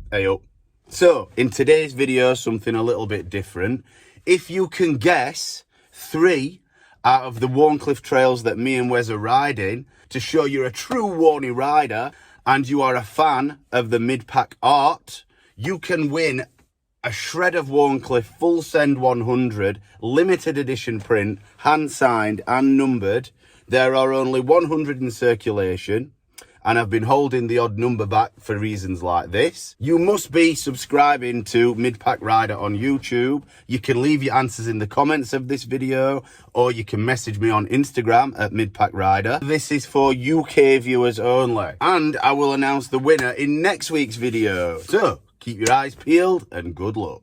Hey up. So, in today's video, something a little bit different. If you can guess 3 out of the Wharncliffe trails that me and Wes are riding to show you're a true WHARNY rider and you are a fan of the Midpack art, you can win a shred of Wharncliffe full send 100 limited edition print, hand signed and numbered. There are only 100 in circulation, and I've been holding the odd number back for reasons like this. You must be subscribing to Midpack Rider on YouTube. You can leave your answers in the comments of this video, or you can message me on Instagram at Midpack Rider. This is for UK viewers only, and I will announce the winner in next week's video. So, keep your eyes peeled and good luck.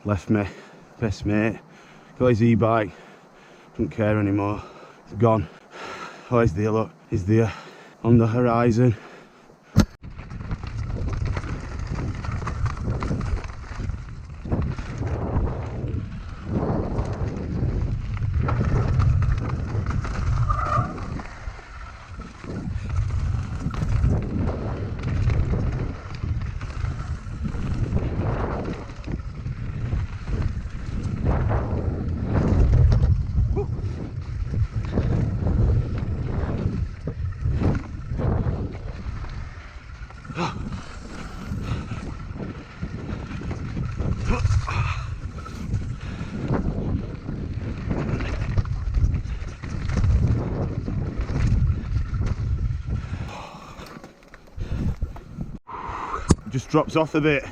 Left me, best mate, got his e-bike, don't care anymore, it's gone. Oh, he's there, look, he's there, on the horizon. Just drops off a bit.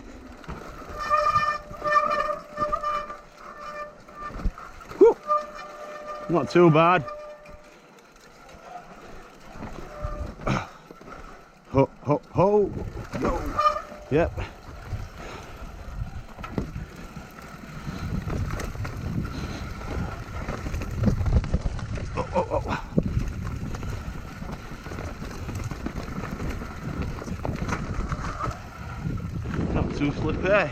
Whew. Not too bad. Ho, ho, ho. No. Yep. Oh, oh, oh. Not too slippy.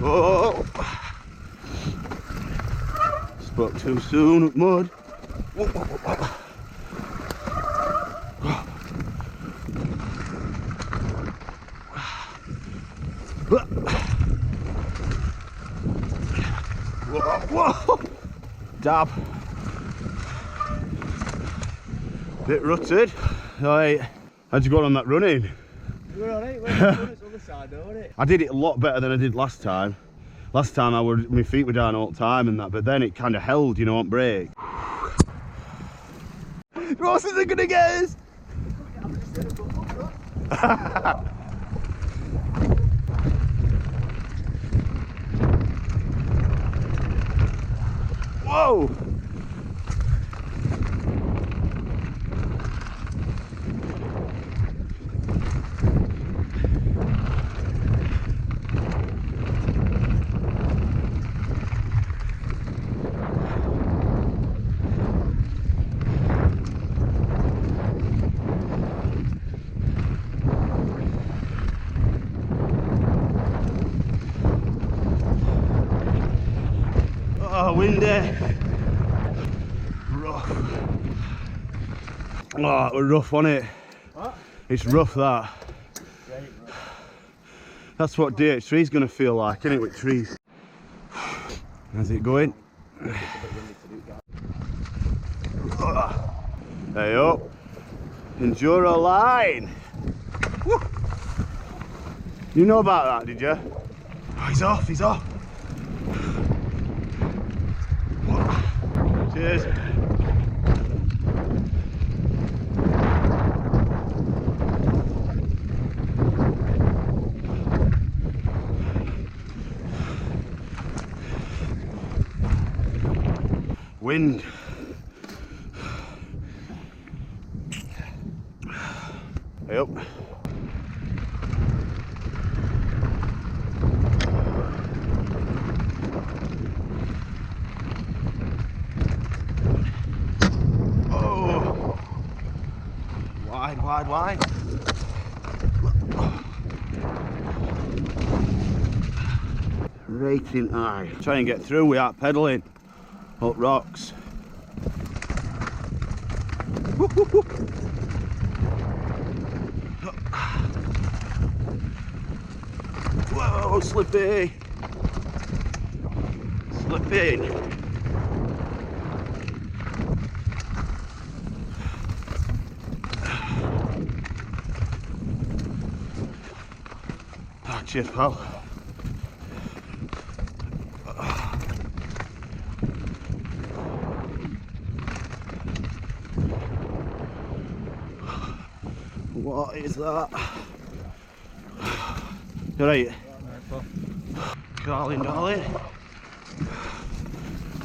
Oh, spoke too soon with mud. Whoa. Dab. Bit rutted. Right. How'd you go on that running? You were alright, it's on the side though, wasn't it? I did it a lot better than I did last time. Last time my feet were down all the time and that, but then it kind of held, you know, on break. Ross isn't gonna get us! Whoa! Oh, windy. Rough. Oh, it was rough, wasn't it? What? It's rough, that. Great, rough. That's what DH3 is going to feel like, isn't it, with trees? How's it going? Hey up. Enduro line. Woo. You know about that, did you? Oh, he's off, he's off. Cheers. Wind. Hey up. Wide, wide. Rating high. Try and get through without pedalling up rocks. Whoa, slippy. Slipping. Oh, cheers, pal. What is that? You right? Darling, darling.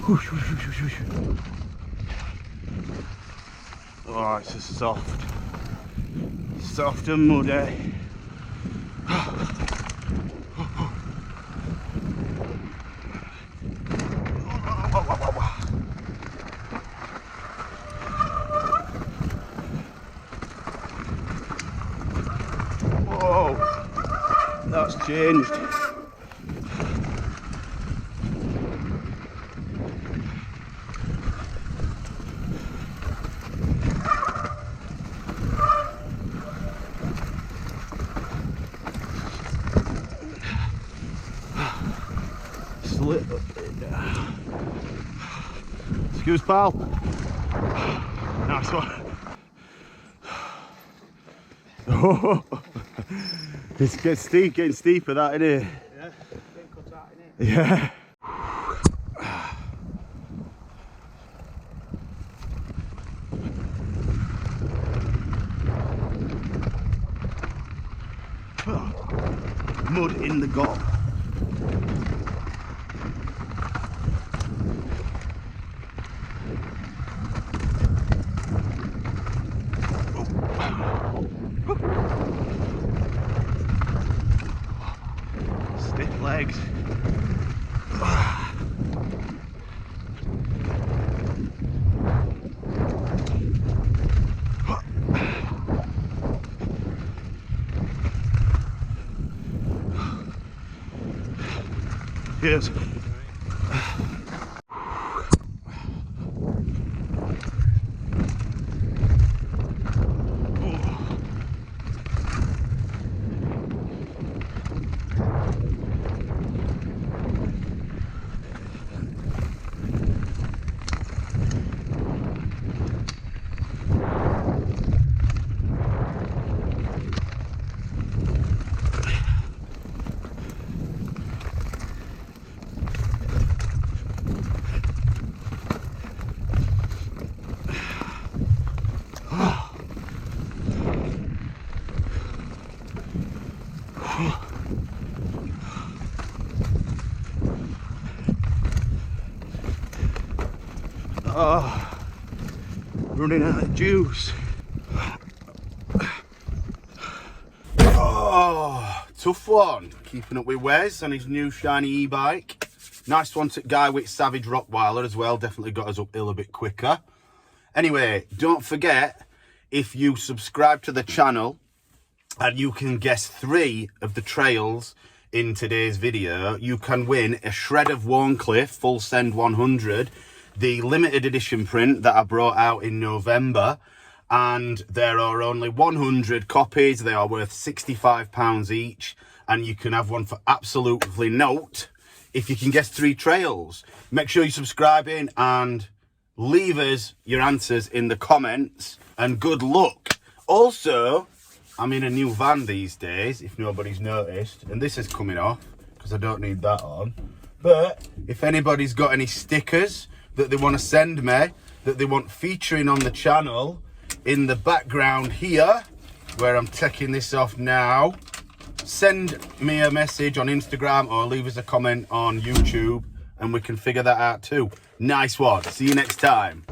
Whoosh, whoosh, whoosh, whoosh, whoosh. Oh, it's just soft. Soft and muddy. Whoa, that's changed. Slip up there. Excuse, pal. Nice one. Oh, it's getting steeper, that, isn't it? Yeah, getting cut out, innit? Yeah. Mud in the gob. Stiff legs. Cheers. Oh, running out of juice. Oh, tough one. Keeping up with Wes on his new shiny e-bike. Nice one to Guy with Savage Rockweiler as well. Definitely got us uphill a bit quicker. Anyway, don't forget, if you subscribe to the channel and you can guess 3 of the trails in today's video, you can win a shred of Wharncliffe Full Send 100, the limited edition print that I brought out in November. And there are only 100 copies. They are worth £65 each, and you can have one for absolutely naught if you can guess 3 trails. Make sure you're subscribing and leave us your answers in the comments, and good luck. Also, I'm in a new van these days, if nobody's noticed, and this is coming off because I don't need that on. But if anybody's got any stickers that they want to send me, that they want featuring on the channel, in the background here, where I'm taking this off now, send me a message on Instagram or leave us a comment on YouTube, and we can figure that out too. Nice one. See you next time.